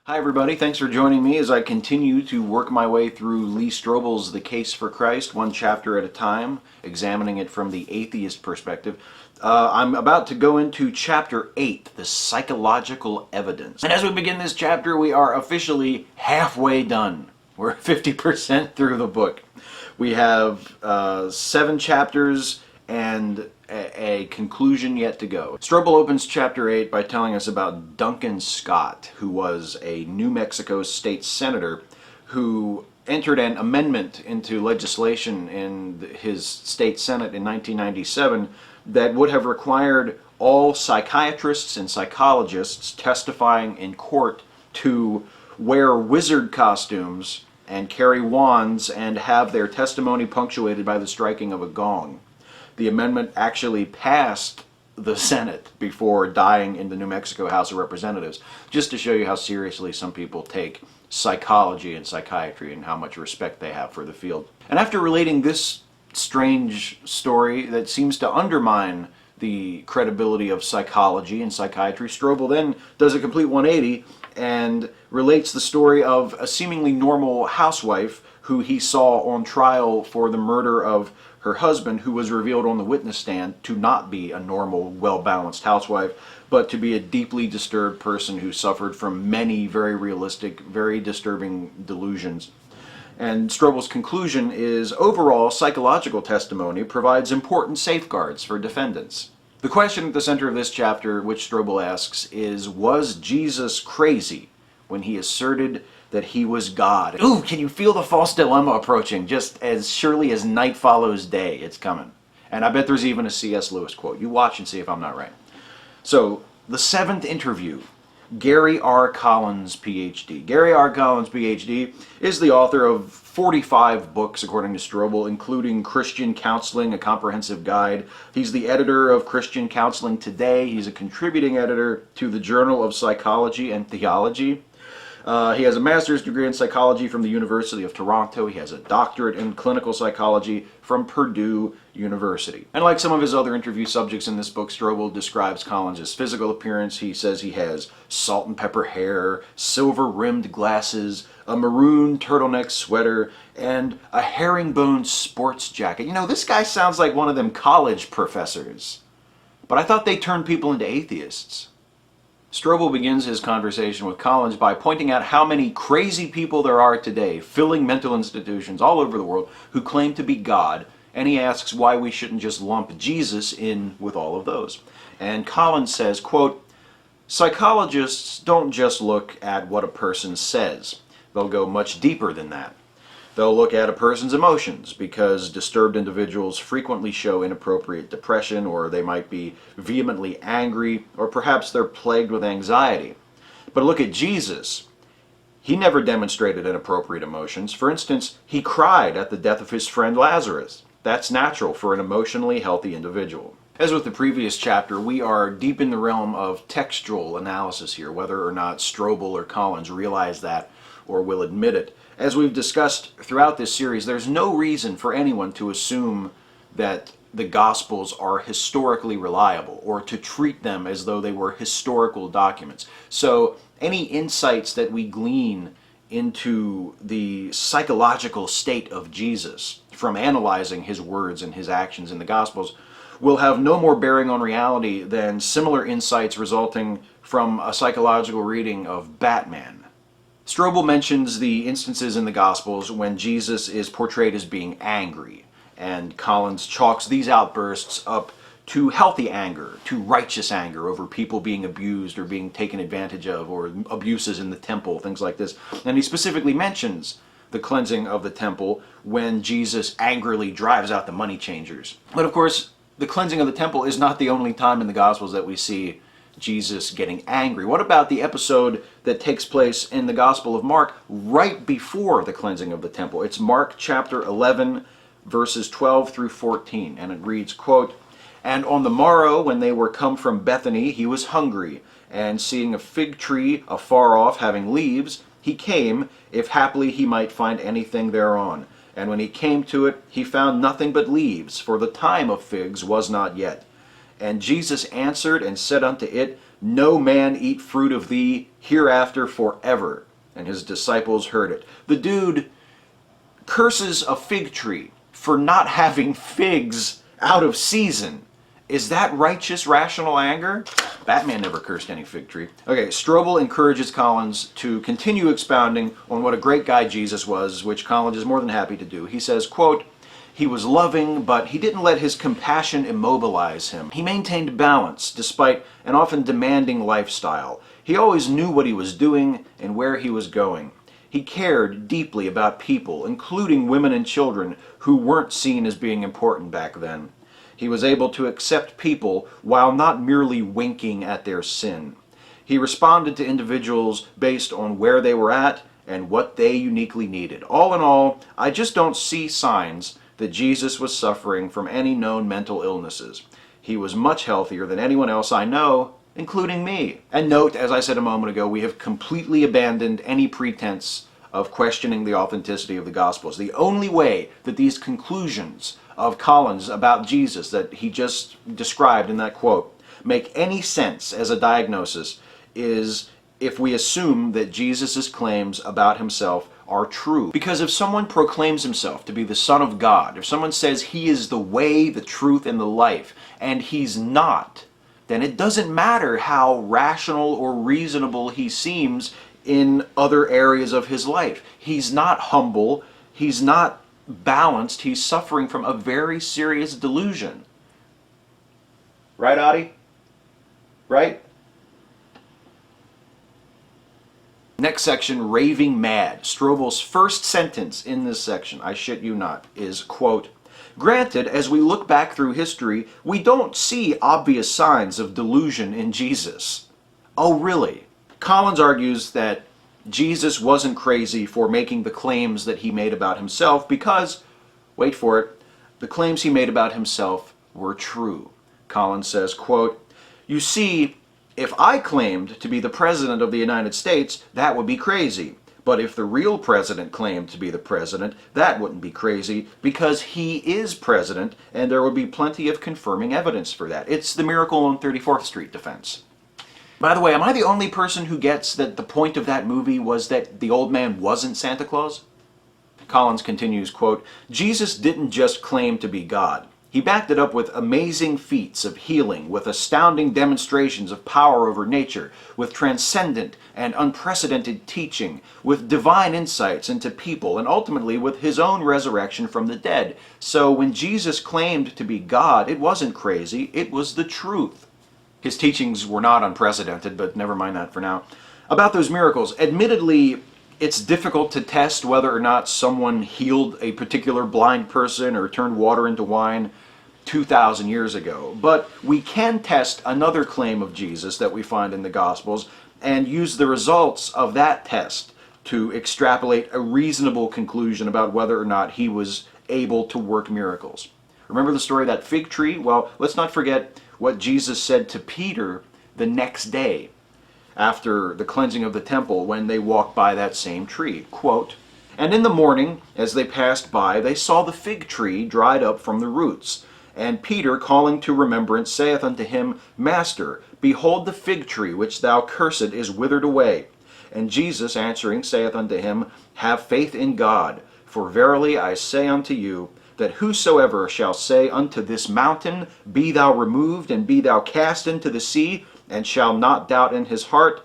Hi everybody, thanks for joining me as I continue to work my way through Lee Strobel's The Case for Christ, one chapter at a time, examining it from the atheist perspective. I'm about to go into chapter 8, the psychological evidence. And as we begin this chapter, we are officially halfway done. We're 50% through the book. We have 7 chapters and a conclusion yet to go. Strobel opens chapter 8 by telling us about Duncan Scott, who was a New Mexico state senator who entered an amendment into legislation in his state senate in 1997 that would have required all psychiatrists and psychologists testifying in court to wear wizard costumes and carry wands and have their testimony punctuated by the striking of a gong. The amendment actually passed the Senate before dying in the New Mexico House of Representatives, just to show you how seriously some people take psychology and psychiatry and how much respect they have for the field. And after relating this strange story that seems to undermine the credibility of psychology and psychiatry, Strobel then does a complete 180 and relates the story of a seemingly normal housewife who he saw on trial for the murder of her husband, who was revealed on the witness stand to not be a normal, well-balanced housewife, but to be a deeply disturbed person who suffered from many very realistic, very disturbing delusions. And Strobel's conclusion is, overall, psychological testimony provides important safeguards for defendants. The question at the center of this chapter, which Strobel asks, is, was Jesus crazy when he asserted that he was God? Ooh, can you feel the false dilemma approaching? Just as surely as night follows day, it's coming. And I bet there's even a C.S. Lewis quote. You watch and see if I'm not right. So, the 7th interview, Gary R. Collins, Ph.D. Gary R. Collins, Ph.D. is the author of 45 books, according to Strobel, including Christian Counseling, a comprehensive guide. He's the editor of Christian Counseling Today. He's a contributing editor to the Journal of Psychology and Theology. He has a master's degree in psychology from the University of Toronto. He has a doctorate in clinical psychology from Purdue University. And like some of his other interview subjects in this book, Strobel describes Collins' physical appearance. He says he has salt and pepper hair, silver-rimmed glasses, a maroon turtleneck sweater, and a herringbone sports jacket. You know, this guy sounds like one of them college professors. But I thought they turned people into atheists. Strobel begins his conversation with Collins by pointing out how many crazy people there are today filling mental institutions all over the world who claim to be God, and he asks why we shouldn't just lump Jesus in with all of those. And Collins says, quote, "Psychologists don't just look at what a person says. They'll go much deeper than that. They'll look at a person's emotions, because disturbed individuals frequently show inappropriate depression, or they might be vehemently angry, or perhaps they're plagued with anxiety. But look at Jesus. He never demonstrated inappropriate emotions. For instance, he cried at the death of his friend Lazarus. That's natural for an emotionally healthy individual." As with the previous chapter, we are deep in the realm of textual analysis here, whether or not Strobel or Collins realize that or will admit it. As we've discussed throughout this series, there's no reason for anyone to assume that the Gospels are historically reliable or to treat them as though they were historical documents. So any insights that we glean into the psychological state of Jesus from analyzing his words and his actions in the Gospels will have no more bearing on reality than similar insights resulting from a psychological reading of Batman. Strobel mentions the instances in the Gospels when Jesus is portrayed as being angry, and Collins chalks these outbursts up to healthy anger, to righteous anger over people being abused or being taken advantage of, or abuses in the temple, things like this. And he specifically mentions the cleansing of the temple when Jesus angrily drives out the money changers. But of course, the cleansing of the temple is not the only time in the Gospels that we see Jesus getting angry. What about the episode that takes place in the Gospel of Mark right before the cleansing of the temple? It's Mark chapter 11, verses 12 through 14, and it reads, quote, "And on the morrow, when they were come from Bethany, he was hungry, and seeing a fig tree afar off having leaves, he came, if haply he might find anything thereon. And when he came to it, he found nothing but leaves, for the time of figs was not yet. And Jesus answered and said unto it, no man eat fruit of thee hereafter forever. And his disciples heard it. The dude curses a fig tree for not having figs out of season. Is that righteous, rational anger? Batman never cursed any fig tree. Okay, Strobel encourages Collins to continue expounding on what a great guy Jesus was, which Collins is more than happy to do. He says, quote, "He was loving, but he didn't let his compassion immobilize him. He maintained balance despite an often demanding lifestyle. He always knew what he was doing and where he was going. He cared deeply about people, including women and children who weren't seen as being important back then. He was able to accept people while not merely winking at their sin. He responded to individuals based on where they were at and what they uniquely needed. All in all, I just don't see signs that Jesus was suffering from any known mental illnesses. He was much healthier than anyone else I know, including me." And note, as I said a moment ago, we have completely abandoned any pretense of questioning the authenticity of the Gospels. The only way that these conclusions of Collins about Jesus that he just described in that quote make any sense as a diagnosis is if we assume that Jesus' claims about himself are true. Because if someone proclaims himself to be the Son of God, if someone says he is the way, the truth, and the life, and he's not, then it doesn't matter how rational or reasonable he seems in other areas of his life. He's not humble, he's not balanced, he's suffering from a very serious delusion. Right, Adi? Right? Next section, raving mad. Strobel's first sentence in this section, I shit you not, is, quote, "Granted, as we look back through history, we don't see obvious signs of delusion in Jesus." Oh, really? Collins argues that Jesus wasn't crazy for making the claims that he made about himself because, wait for it, the claims he made about himself were true. Collins says, quote, "You see, if I claimed to be the President of the United States, that would be crazy. But if the real president claimed to be the president, that wouldn't be crazy because he is president and there would be plenty of confirming evidence for that. It's the Miracle on 34th Street defense." By the way, am I the only person who gets that the point of that movie was that the old man wasn't Santa Claus? Collins continues, quote, "Jesus didn't just claim to be God. He backed it up with amazing feats of healing, with astounding demonstrations of power over nature, with transcendent and unprecedented teaching, with divine insights into people, and ultimately with his own resurrection from the dead. So when Jesus claimed to be God, it wasn't crazy, it was the truth." His teachings were not unprecedented, but never mind that for now. About those miracles, admittedly, it's difficult to test whether or not someone healed a particular blind person or turned water into wine 2,000 years ago. But we can test another claim of Jesus that we find in the Gospels and use the results of that test to extrapolate a reasonable conclusion about whether or not he was able to work miracles. Remember the story of that fig tree? Well, let's not forget what Jesus said to Peter the next day after the cleansing of the temple when they walked by that same tree. Quote, "And in the morning, as they passed by, they saw the fig tree dried up from the roots. And Peter, calling to remembrance, saith unto him, Master, behold the fig tree which thou cursed is withered away. And Jesus answering saith unto him, Have faith in God, for verily I say unto you, that whosoever shall say unto this mountain, Be thou removed, and be thou cast into the sea, and shall not doubt in his heart,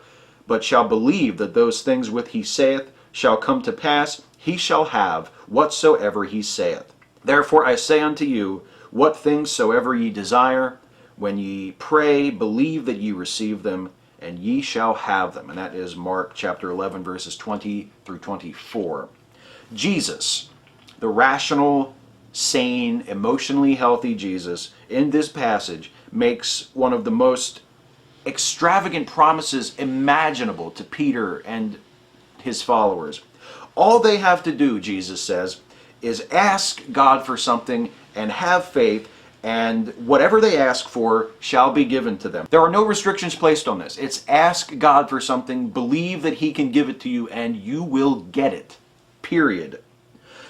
but shall believe that those things which he saith shall come to pass, he shall have whatsoever he saith. Therefore I say unto you, what things soever ye desire, when ye pray, believe that ye receive them, and ye shall have them." And that is Mark chapter 11, verses 20 through 24. Jesus, the rational, sane, emotionally healthy Jesus, in this passage makes one of the most extravagant promises imaginable to Peter and his followers. All they have to do, Jesus says, is ask God for something and have faith, and whatever they ask for shall be given to them. There are no restrictions placed on this. It's ask God for something, believe that he can give it to you, and you will get it. Period.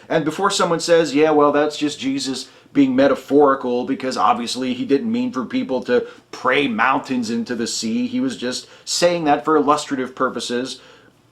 And before someone says, yeah, well, that's just Jesus being metaphorical, because obviously he didn't mean for people to pray mountains into the sea. He was just saying that for illustrative purposes.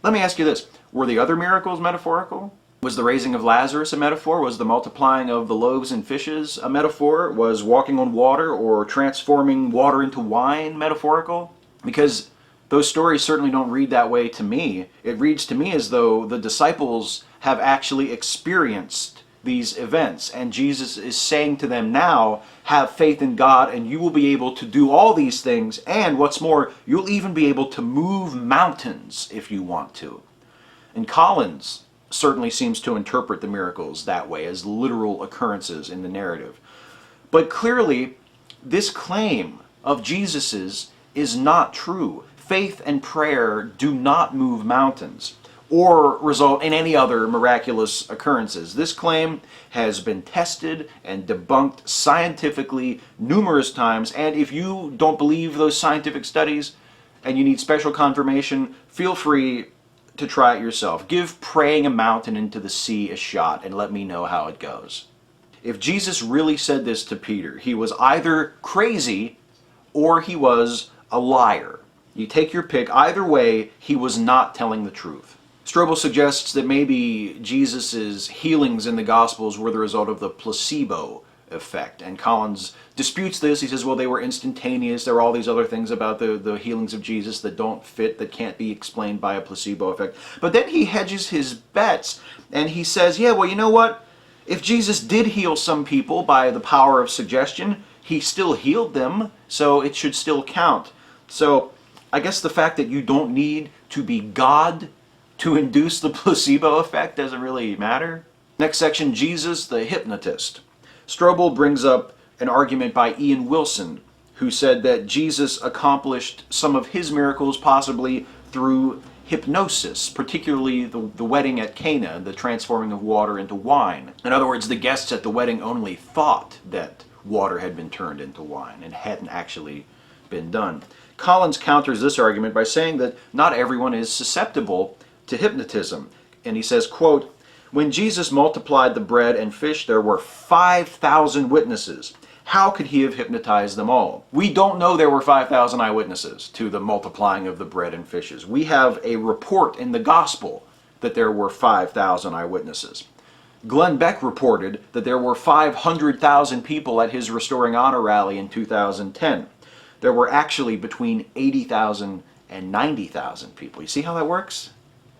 Let me ask you this. Were the other miracles metaphorical? Was the raising of Lazarus a metaphor? Was the multiplying of the loaves and fishes a metaphor? Was walking on water or transforming water into wine metaphorical? Because those stories certainly don't read that way to me. It reads to me as though the disciples have actually experienced these events, and Jesus is saying to them now, have faith in God and you will be able to do all these things, and what's more, you'll even be able to move mountains if you want to. And Collins certainly seems to interpret the miracles that way, as literal occurrences in the narrative. But clearly, this claim of Jesus's is not true. Faith and prayer do not move mountains or result in any other miraculous occurrences. This claim has been tested and debunked scientifically numerous times, and if you don't believe those scientific studies and you need special confirmation, feel free to try it yourself. Give praying a mountain into the sea a shot and let me know how it goes. If Jesus really said this to Peter, he was either crazy or he was a liar. You take your pick. Either way, he was not telling the truth. Strobel suggests that maybe Jesus' healings in the Gospels were the result of the placebo effect, and Collins disputes this. He says, well, they were instantaneous. There are all these other things about the healings of Jesus that don't fit, that can't be explained by a placebo effect. But then he hedges his bets, and he says, yeah, well, you know what? If Jesus did heal some people by the power of suggestion, he still healed them, so it should still count. So I guess the fact that you don't need to be God to induce the placebo effect doesn't really matter. Next section, Jesus the hypnotist. Strobel brings up an argument by Ian Wilson, who said that Jesus accomplished some of his miracles possibly through hypnosis, particularly the wedding at Cana, the transforming of water into wine. In other words, the guests at the wedding only thought that water had been turned into wine and hadn't actually been done. Collins counters this argument by saying that not everyone is susceptible to hypnotism. And he says, quote, when Jesus multiplied the bread and fish, there were 5,000 witnesses. How could he have hypnotized them all? We don't know there were 5,000 eyewitnesses to the multiplying of the bread and fishes. We have a report in the gospel that there were 5,000 eyewitnesses. Glenn Beck reported that there were 500,000 people at his Restoring Honor rally in 2010. There were actually between 80,000 and 90,000 people. You see how that works?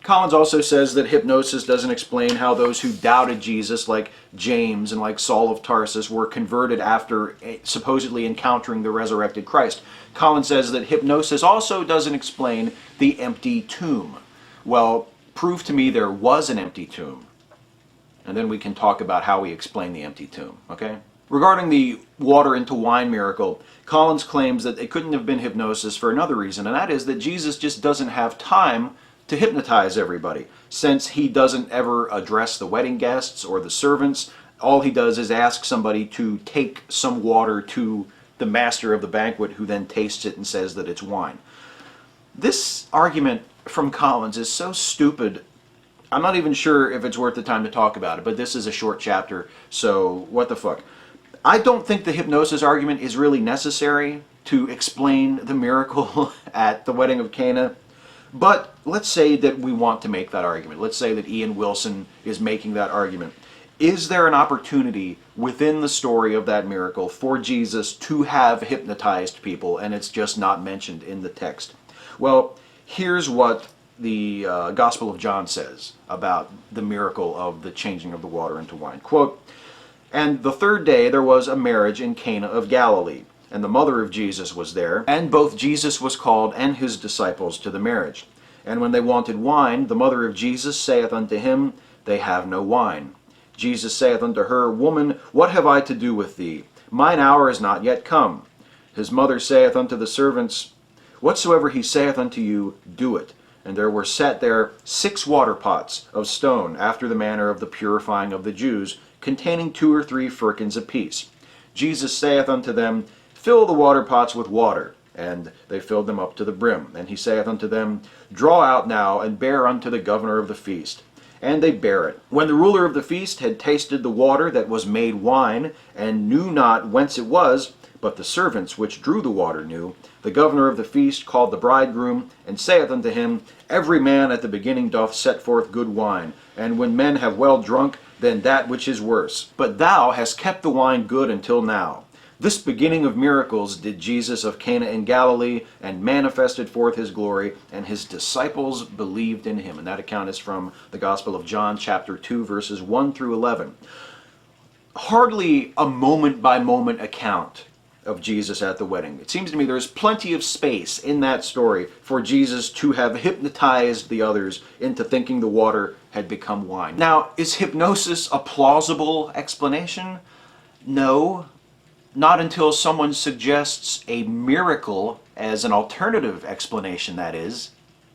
Collins also says that hypnosis doesn't explain how those who doubted Jesus, like James and like Saul of Tarsus, were converted after supposedly encountering the resurrected Christ. Collins says that hypnosis also doesn't explain the empty tomb. Well, prove to me there was an empty tomb, and then we can talk about how we explain the empty tomb, okay? Regarding the water into wine miracle, Collins claims that it couldn't have been hypnosis for another reason, and that is that Jesus just doesn't have time to hypnotize everybody. Since he doesn't ever address the wedding guests or the servants, all he does is ask somebody to take some water to the master of the banquet, who then tastes it and says that it's wine. This argument from Collins is so stupid, I'm not even sure if it's worth the time to talk about it, but this is a short chapter, so what the fuck. I don't think the hypnosis argument is really necessary to explain the miracle at the wedding of Cana. But let's say that we want to make that argument. Let's say that Ian Wilson is making that argument. Is there an opportunity within the story of that miracle for Jesus to have hypnotized people, and it's just not mentioned in the text? Well, here's what the Gospel of John says about the miracle of the changing of the water into wine. Quote, and the third day there was a marriage in Cana of Galilee, and the mother of Jesus was there, and both Jesus was called and his disciples to the marriage. And when they wanted wine, the mother of Jesus saith unto him, they have no wine. Jesus saith unto her, woman, what have I to do with thee? Mine hour is not yet come. His mother saith unto the servants, whatsoever he saith unto you, do it. And there were set there 6 water pots of stone, after the manner of the purifying of the Jews, containing 2 or 3 firkins apiece. Jesus saith unto them, fill the water pots with water. And they filled them up to the brim. And he saith unto them, draw out now, and bear unto the governor of the feast. and they bare it. When the ruler of the feast had tasted the water that was made wine, and knew not whence it was, but the servants which drew the water knew, the governor of the feast called the bridegroom, and saith unto him, Every man at the beginning doth set forth good wine, and when men have well drunk, then that which is worse. But thou hast kept the wine good until now. This beginning of miracles did Jesus of Cana in Galilee, and manifested forth his glory, and his disciples believed in him. And that account is from the Gospel of John, chapter 2, verses 1 through 11. Hardly a moment-by-moment account of Jesus at the wedding. It seems to me there's plenty of space in that story for Jesus to have hypnotized the others into thinking the water had become wine. Now, is hypnosis a plausible explanation? No. Not until someone suggests a miracle as an alternative explanation, that is.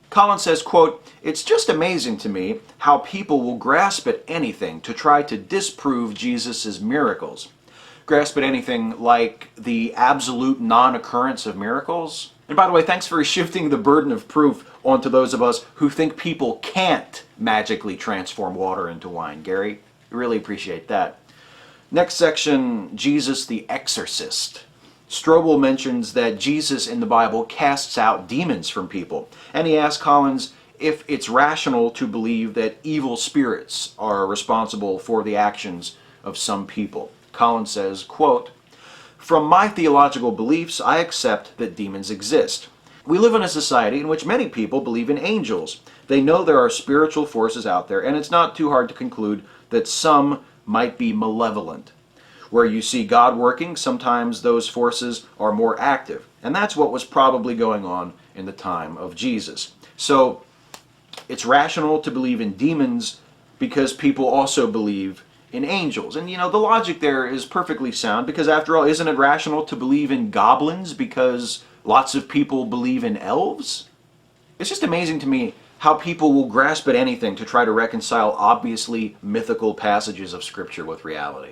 Collins says, quote, It's just amazing to me how people will grasp at anything to try to disprove Jesus' miracles. Grasp at anything like the absolute non-occurrence of miracles. And by the way, thanks for shifting the burden of proof onto those of us who think people can't magically transform water into wine, Gary. Really appreciate that. Next section, Jesus the Exorcist. Strobel mentions that Jesus in the Bible casts out demons from people. And he asks Collins if it's rational to believe that evil spirits are responsible for the actions of some people. Collins says, quote, From my theological beliefs, I accept that demons exist. We live in a society in which many people believe in angels. They know there are spiritual forces out there, and it's not too hard to conclude that some might be malevolent. Where you see God working, sometimes those forces are more active. And that's what was probably going on in the time of Jesus. So it's rational to believe in demons because people also believe in angels. And you know, the logic there is perfectly sound, because after all, isn't it rational to believe in goblins because lots of people believe in elves? It's just amazing to me how people will grasp at anything to try to reconcile obviously mythical passages of Scripture with reality.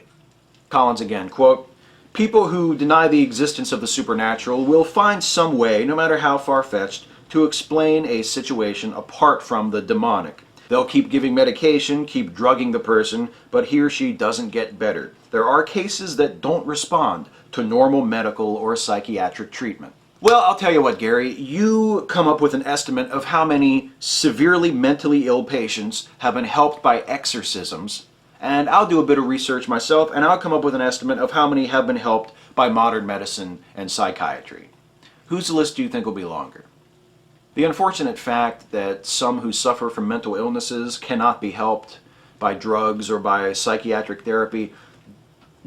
Collins again, quote, People who deny the existence of the supernatural will find some way, no matter how far-fetched, to explain a situation apart from the demonic. They'll keep giving medication, keep drugging the person, but he or she doesn't get better. There are cases that don't respond to normal medical or psychiatric treatment. Well, I'll tell you what, Gary, you come up with an estimate of how many severely mentally ill patients have been helped by exorcisms, and I'll do a bit of research myself, and I'll come up with an estimate of how many have been helped by modern medicine and psychiatry. Whose list do you think will be longer? The unfortunate fact that some who suffer from mental illnesses cannot be helped by drugs or by psychiatric therapy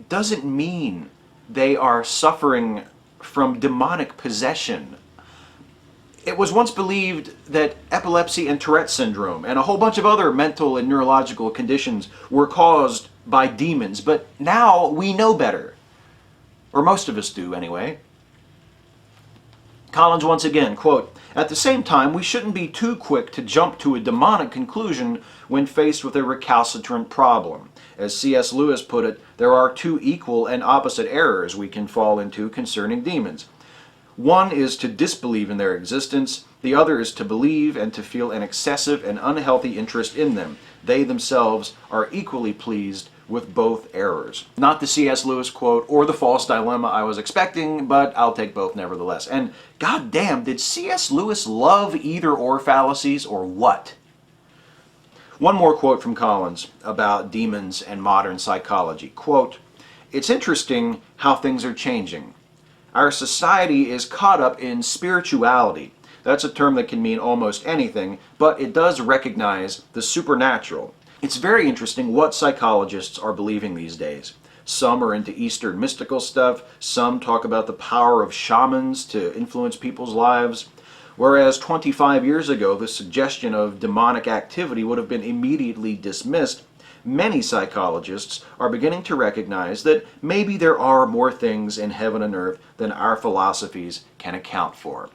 doesn't mean they are suffering from demonic possession. It was once believed that epilepsy and Tourette syndrome and a whole bunch of other mental and neurological conditions were caused by demons, but now we know better. Or most of us do, anyway. Collins once again, quote, At the same time, we shouldn't be too quick to jump to a demonic conclusion when faced with a recalcitrant problem. As C.S. Lewis put it, there are two equal and opposite errors we can fall into concerning demons. One is to disbelieve in their existence, the other is to believe and to feel an excessive and unhealthy interest in them. They themselves are equally pleased with both errors. Not the C.S. Lewis quote or the false dilemma I was expecting, but I'll take both nevertheless. And goddamn, did C.S. Lewis love either-or fallacies or what? One more quote from Collins about demons and modern psychology. Quote, It's interesting how things are changing. Our society is caught up in spirituality. That's a term that can mean almost anything, but it does recognize the supernatural. It's very interesting what psychologists are believing these days. Some are into Eastern mystical stuff, some talk about the power of shamans to influence people's lives, whereas 25 years ago the suggestion of demonic activity would have been immediately dismissed. Many psychologists are beginning to recognize that maybe there are more things in heaven and earth than our philosophies can account for.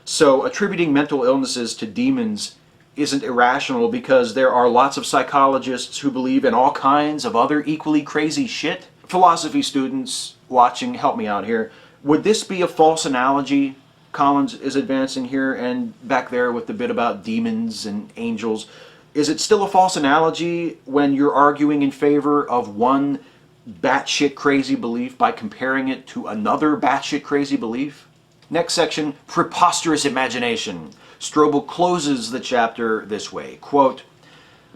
So attributing mental illnesses to demons isn't irrational because there are lots of psychologists who believe in all kinds of other equally crazy shit. Philosophy students watching, help me out here. Would this be a false analogy Collins is advancing here, and back there with the bit about demons and angels? Is it still a false analogy when you're arguing in favor of one batshit crazy belief by comparing it to another batshit crazy belief? Next section, preposterous imagination. Strobel closes the chapter this way, quote,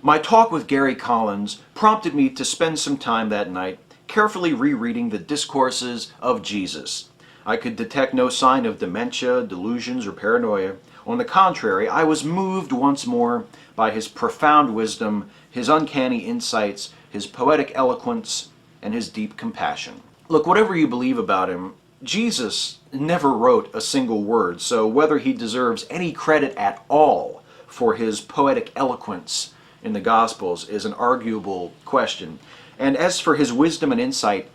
"My talk with Gary Collins prompted me to spend some time that night carefully rereading the discourses of Jesus. I could detect no sign of dementia, delusions, or paranoia. On the contrary, I was moved once more by his profound wisdom, his uncanny insights, his poetic eloquence, and his deep compassion." Look, whatever you believe about him, Jesus never wrote a single word, so whether he deserves any credit at all for his poetic eloquence in the Gospels is an arguable question. And as for his wisdom and insight,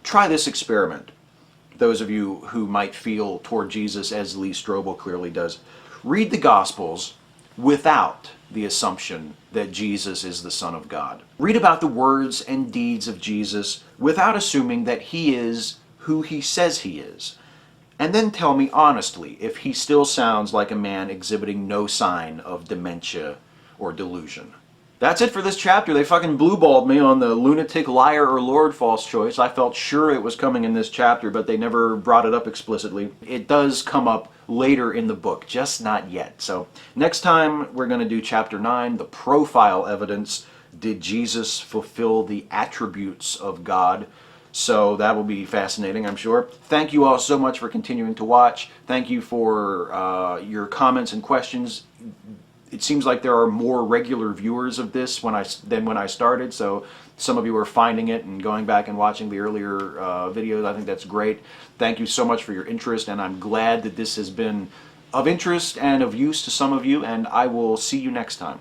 try this experiment. Those of you who might feel toward Jesus as Lee Strobel clearly does, read the Gospels without the assumption that Jesus is the Son of God. Read about the words and deeds of Jesus without assuming that he is who he says he is. And then tell me honestly if he still sounds like a man exhibiting no sign of dementia or delusion. That's it for this chapter. They fucking blue-balled me on the lunatic, liar, or Lord false choice. I felt sure it was coming in this chapter, but they never brought it up explicitly. It does come up later in the book, just not yet. So next time we're going to do chapter 9, the profile evidence. Did Jesus fulfill the attributes of God? So that will be fascinating, I'm sure. Thank you all so much for continuing to watch. Thank you for your comments and questions. It seems like there are more regular viewers of this than when I started, so some of you are finding it and going back and watching the earlier videos. I think that's great. Thank you so much for your interest, and I'm glad that this has been of interest and of use to some of you, and I will see you next time.